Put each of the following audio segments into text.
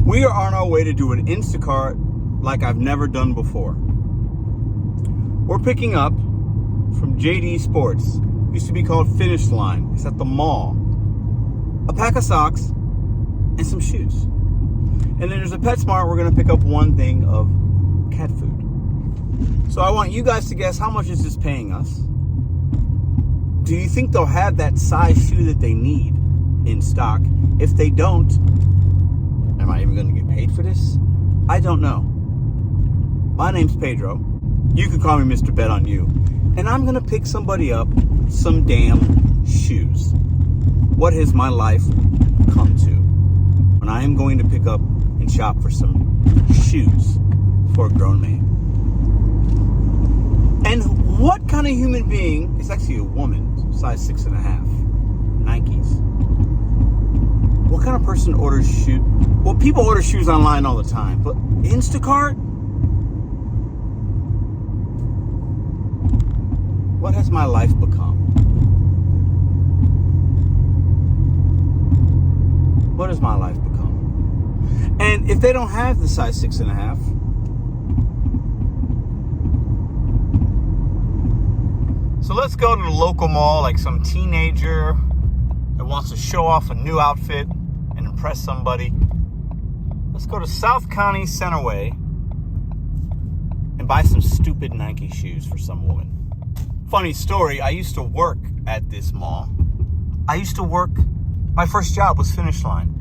We are on our way to do an Instacart like I've never done before. We're picking up from JD Sports. It used to be called Finish Line. It's at the mall. A pack of socks and some shoes. And then there's a PetSmart. We're going to pick up one thing of cat food. So I want you guys to guess, how much is this paying us? Do you think they'll have that size shoe that they need in stock? If they don't, am I even going to get paid for this? I don't know. My name's Pedro. You can call me Mr.BetonYou. And I'm going to pick somebody up some damn shoes. What has my life come to when I am going to pick up and shop for some shoes for a grown man? And what kind of human being, it's actually a woman, size 6.5, Nikes. What kind of person orders shoes? Well, people order shoes online all the time, but Instacart? What has my life become? What has my life become? And if they don't have the size 6.5, so let's go to the local mall, like some teenager that wants to show off a new outfit and impress somebody. Let's go to South County Centerway and buy some stupid Nike shoes for some woman. Funny story, I used to work at this mall. My first job was Finish Line.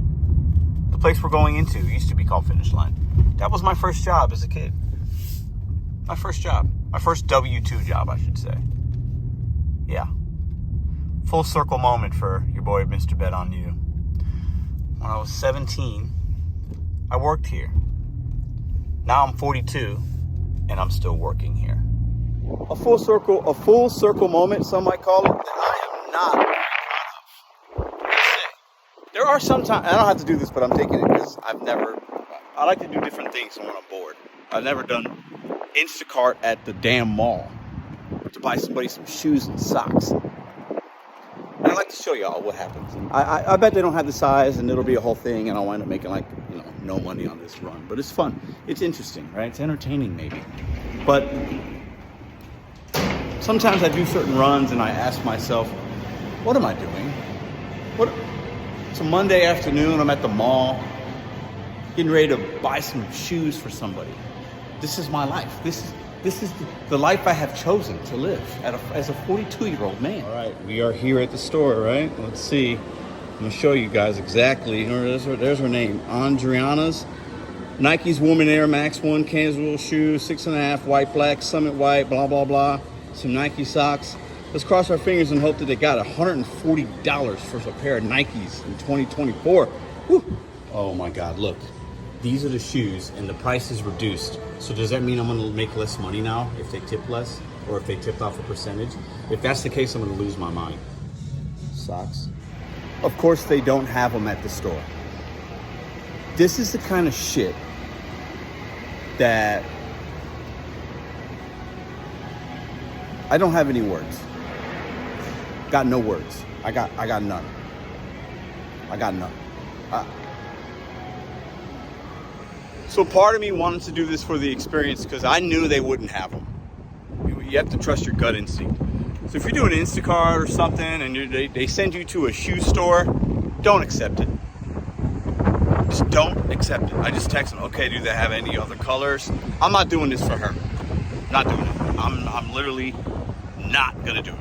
The place we're going into used to be called Finish Line. That was my first job as a kid. My first job. My first W-2 job, I should say. Yeah. Full circle moment for your boy, Mr.BetonYou. When I was 17, I worked here. Now I'm 42, and I'm still working here. A full circle moment, some might call it, that I am not proud of. There are some times, I don't have to do this, but I'm taking it because I like to do different things when I'm bored. I've never done Instacart at the damn mall to buy somebody some shoes and socks. And I'd like to show y'all what happens. I bet they don't have the size, and it'll be a whole thing, and I'll wind up making no money on this run. But it's fun. It's interesting, right? It's entertaining maybe. But sometimes I do certain runs and I ask myself, what am I doing? It's a Monday afternoon, I'm at the mall, getting ready to buy some shoes for somebody. This is my life. This is the life I have chosen to live as a 42-year-old man. All right, we are here at the store, right? Let's see. I'm gonna show you guys exactly. There's her name, Andriana's. Nike's Woman Air Max 1 casual shoe, 6.5, white, black, Summit white, blah, blah, blah. Some Nike socks. Let's cross our fingers and hope that they got $140 for a pair of Nikes in 2024. Woo. Oh my God, look. These are the shoes and the price is reduced. So does that mean I'm gonna make less money now if they tip less or if they tipped off a percentage? If that's the case, I'm gonna lose my mind. Socks. Of course they don't have them at the store. This is the kind of shit that I don't have any words. Got no words. I got none. I got none. So part of me wanted to do this for the experience because I knew they wouldn't have them. You have to trust your gut instinct. So if you're doing Instacart or something and they send you to a shoe store, don't accept it. Just don't accept it. I just text them, okay, do they have any other colors? I'm not doing this for her. Not doing it. I'm literally not gonna do it.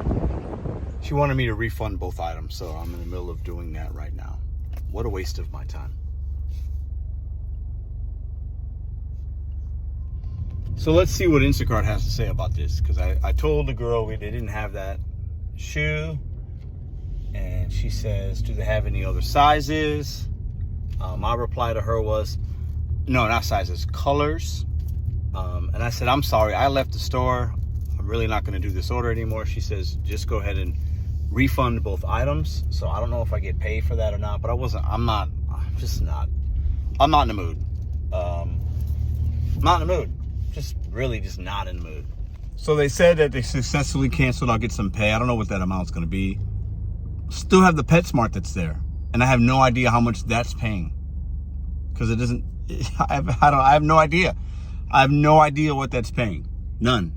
She wanted me to refund both items, so I'm in the middle of doing that right now. What a waste of my time. So let's see what Instacart has to say about this, because I told the girl they didn't have that shoe, and she says, do they have any other sizes? My reply to her was, no, not sizes, colors. And I said, I'm sorry, I left the store. I'm really not going to do this order anymore. She says, just go ahead and refund both items. So I don't know if I get paid for that or not, but I'm not in the mood. Not in the mood. Just not in the mood. So they said that they successfully canceled. I'll get some pay. I don't know what that amount's going to be. Still have the PetSmart that's there. And I have no idea how much that's paying. because it doesn't, I have no idea. I have no idea what that's paying. None.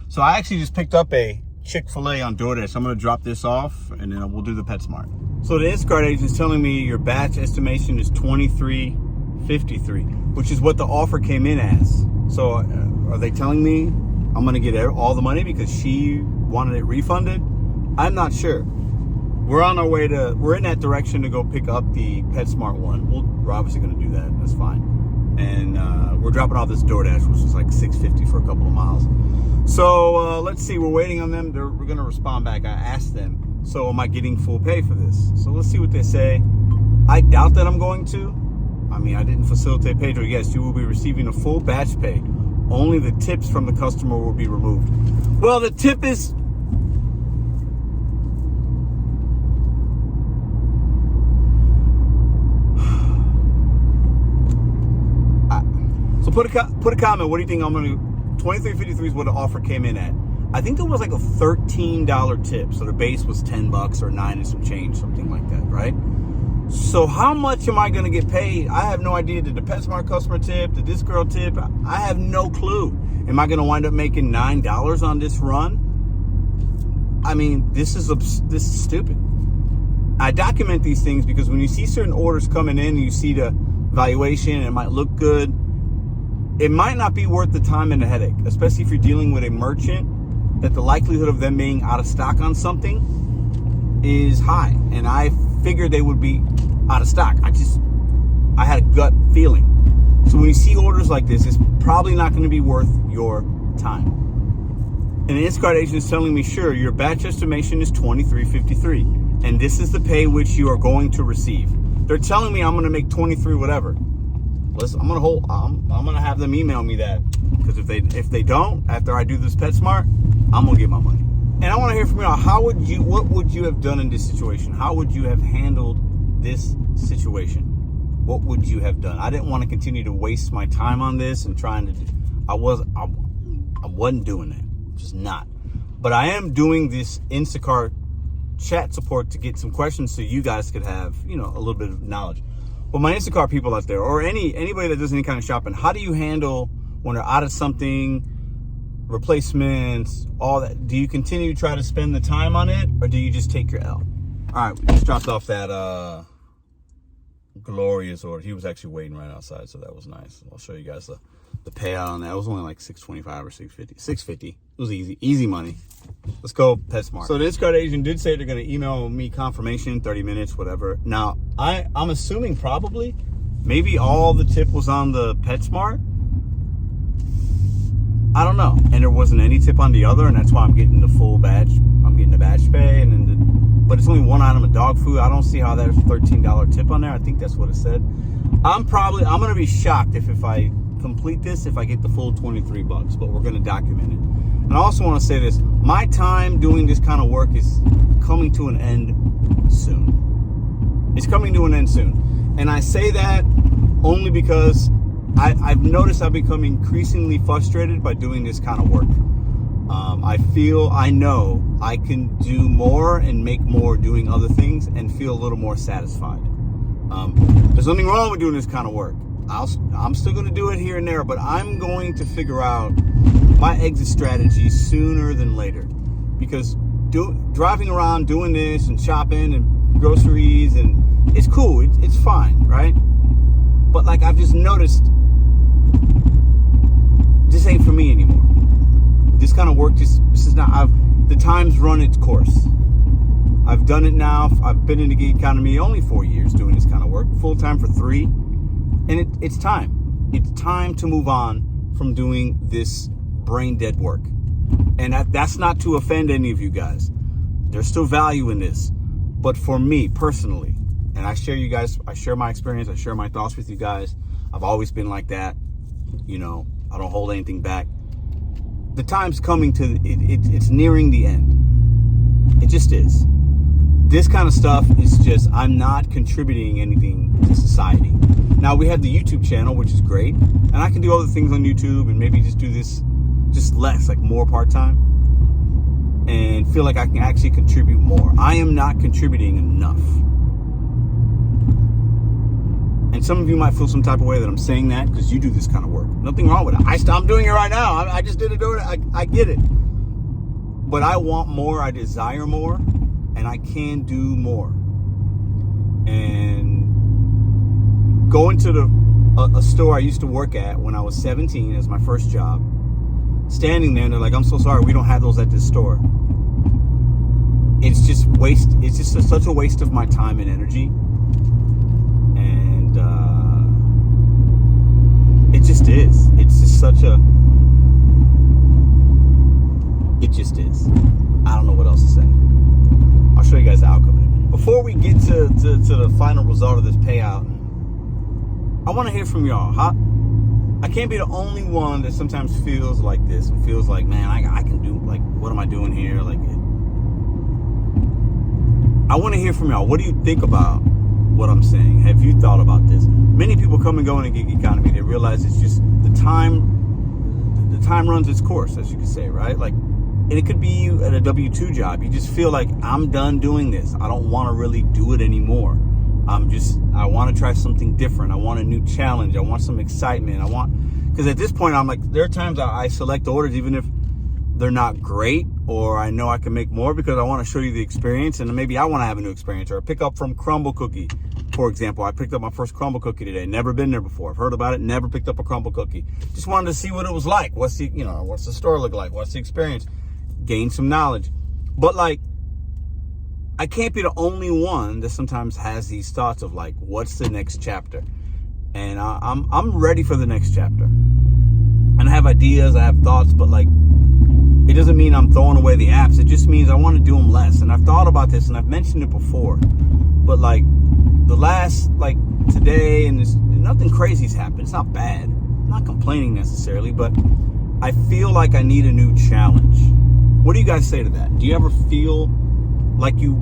So I actually just picked up a Chick-fil-A on DoorDash. I'm going to drop this off, and then we'll do the PetSmart. So the Instacart agent is telling me your batch estimation is $23.53, which is what the offer came in as. So are they telling me I'm going to get all the money because she wanted it refunded? I'm not sure. We're on our way we're in that direction to go pick up the PetSmart one. We're obviously going to do that. That's fine. And we're dropping off this DoorDash, which is like $6.50 for a couple of miles. So let's see. We're waiting on them. We're going to respond back. I asked them, so am I getting full pay for this? So let's see what they say. I doubt that I'm going to. I mean, I didn't facilitate Pedro. Yes, you will be receiving a full batch pay. Only the tips from the customer will be removed. Well, the tip is... So put a comment. What do you think I'm going to do? $23.53 is what the offer came in at. I think there was like a $13 tip. So the base was $10 or 9 and some change, something like that, right? So how much am I going to get paid? I have no idea. Did the PetSmart customer tip? Did this girl tip? I have no clue. Am I going to wind up making $9 on this run? I mean, this is stupid. I document these things because when you see certain orders coming in and you see the valuation and it might look good, it might not be worth the time and the headache, especially if you're dealing with a merchant that the likelihood of them being out of stock on something is high. And I figured they would be out of stock. I had a gut feeling. So when you see orders like this, it's probably not going to be worth your time. And the Instacart agent is telling me, sure, your batch estimation is $23.53, and this is the pay which you are going to receive. They're telling me I'm going to make 23 whatever. Listen, I'm gonna have them email me that, because if they don't, after I do this PetSmart, I'm gonna get my money. And I want to hear from you all. What would you have done in this situation? How would you have handled this situation? What would you have done? I didn't want to continue to waste my time on this and trying to. I wasn't doing that. Just not. But I am doing this Instacart chat support to get some questions so you guys could have a little bit of knowledge. But my Instacart people out there, or anybody that does any kind of shopping, how do you handle when they're out of something, replacements, all that? Do you continue to try to spend the time on it, or do you just take your L? All right, we just dropped off that glorious order. He was actually waiting right outside, so that was nice. I'll show you guys the payout on that. It was only like $6.25 or $6.50. $6.50. It was easy money. Let's go PetSmart. So the Instacart agent did say they're going to email me confirmation, 30 minutes, whatever. Now, I'm assuming probably, maybe all the tip was on the PetSmart. I don't know. And there wasn't any tip on the other, and that's why I'm getting the full batch. I'm getting the batch pay, but it's only one item of dog food. I don't see how there's a $13 tip on there. I think that's what it said. I'm going to be shocked if I complete this, if I get the full $23, but we're going to document it. And I also want to say this, my time doing this kind of work is coming to an end soon. It's coming to an end soon. And I say that only because I've noticed I've become increasingly frustrated by doing this kind of work. I know I can do more and make more doing other things and feel a little more satisfied. There's nothing wrong with doing this kind of work. I'm still going to do it here and there, but I'm going to figure out my exit strategy sooner than later, because driving around doing this and shopping and groceries, and it's cool, it's fine, right? But like, I've just noticed this ain't for me anymore. This kind of work the time's run its course. I've done it now. I've been in the gig economy only 4 years doing this kind of work, full time for 3. And it's time. It's time to move on from doing this brain dead work. And that's not to offend any of you guys. There's still value in this. But for me personally, and I share my experience, I share my thoughts with you guys. I've always been like that. I don't hold anything back. The time's coming it's nearing the end. It just is. This kind of stuff is just, I'm not contributing anything to society. Now, we have the YouTube channel, which is great, and I can do other things on YouTube and maybe just do this just less, like more part-time, and feel like I can actually contribute more. I am not contributing enough. And And some of you might feel some type of way that I'm saying that because you do this kind of work. Nothing wrong with it. I'm doing it right now. I just did it. I get it. But I want more. I desire more. And I can do more. And going to a store I used to work at when I was 17 as my first job, standing there and they're like, I'm so sorry, we don't have those at this store. It's just such a waste of my time and energy. And it just is. It's just it just is. I don't know what else to say. I'll show you guys the outcome in a minute. Before we get to the final result of this payout, I want to hear from y'all. I can't be the only one that sometimes feels like this and feels like, man, I can do, like, what am I doing here? Like, I want to hear from y'all. What do you think about what I'm saying? Have you thought about this? Many people come and go in the gig economy. They realize it's just the time runs its course, as you could say, right? Like, and it could be you at a W-2 job. You just feel like, I'm done doing this. I don't want to really do it anymore. I want to try something different. I want a new challenge. I want some excitement. Because at this point, I'm like, there are times I select orders, even if they're not great, or I know I can make more because I want to show you the experience, and maybe I want to have a new experience. Or I pick up from Crumble Cookie, for example. I picked up my first Crumble Cookie today. Never been there before. I've heard about it. Never picked up a Crumble Cookie. Just wanted to see what it was like. What's the store look like? What's the experience? Gain some knowledge. But like, I can't be the only one that sometimes has these thoughts of like, what's the next chapter? And I'm ready for the next chapter. And I have ideas, I have thoughts, but like, it doesn't mean I'm throwing away the apps. It just means I want to do them less. And I've thought about this and I've mentioned it before. But like, the last, like today, and nothing crazy's happened. It's not bad. I'm not complaining necessarily, but I feel like I need a new challenge. What do you guys say to that? Do you ever feel like you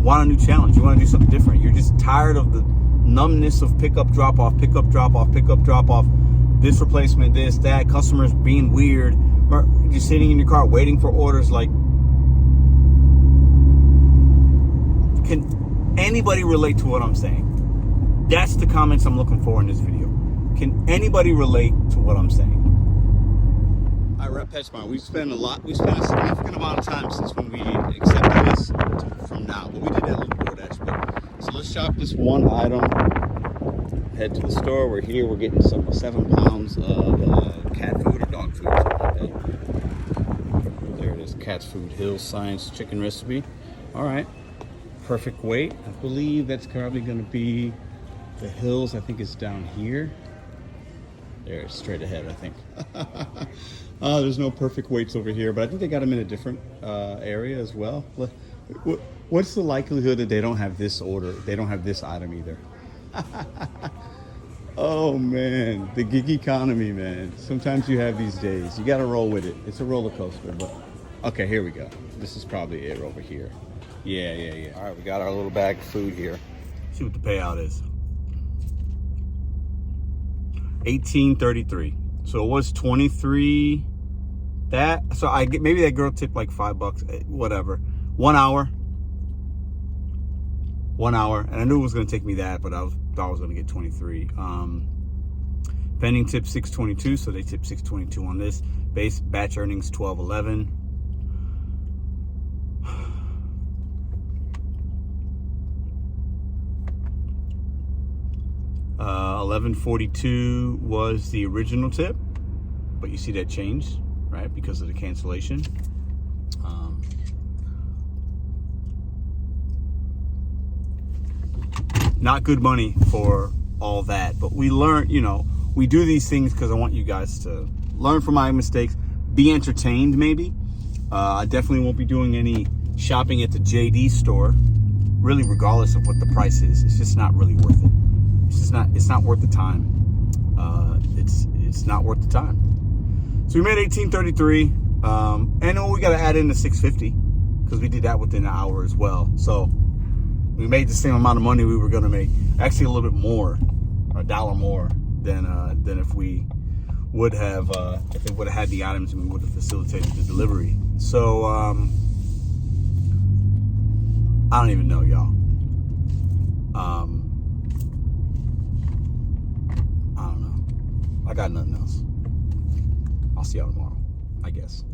want a new challenge? You want to do something different? You're just tired of the numbness of pick up, drop off, pick up, drop off, pick up, drop off, this replacement, this, that, customers being weird, or you're sitting in your car waiting for orders. Like, can anybody relate to what I'm saying? That's the comments I'm looking for in this video. Can anybody relate to what I'm saying? All right, Rep PetSmart. We spent a significant amount of time since when we accepted this from now. But we did that little DoorDash. So let's shop this one item. Head to the store. We're here. We're getting 7 pounds of cat food or dog food, something like that. There it is. Cat's Food Hills Science Chicken Recipe. All right. Perfect weight. I believe that's probably going to be the Hills. I think it's down here. There, it's straight ahead, I think. There's no perfect weights over here, but I think they got them in a different area as well. What's the likelihood that they don't have this order? They don't have this item either. Oh man, the gig economy, man. Sometimes you have these days. You got to roll with it. It's a roller coaster, but okay, here we go. This is probably it over here. Yeah. All right, we got our little bag of food here. See what the payout is. $18.33. So it was 23. So I get, maybe that girl tipped like $5, whatever. 1 hour. 1 hour, and I knew it was going to take me that, but I thought I was going to get 23. Pending tip $6.22, so they tip $6.22 on this. Base batch earnings $12.11. $11.42 was the original tip, but you see that changed, right, because of the cancellation. Not good money for all that, but we learn, we do these things because I want you guys to learn from my mistakes, be entertained maybe. I definitely won't be doing any shopping at the JD store, really, regardless of what the price is. It's just not really worth it. It's not worth the time. It's not worth the time. So we made $18.33, and we got to add in the $6.50 because we did that within an hour as well. So we made the same amount of money we were going to make, actually a little bit more, $1 more than if we would have if they would have had the items and we would have facilitated the delivery. So I don't even know, y'all. I got nothing else. I'll see y'all tomorrow, I guess.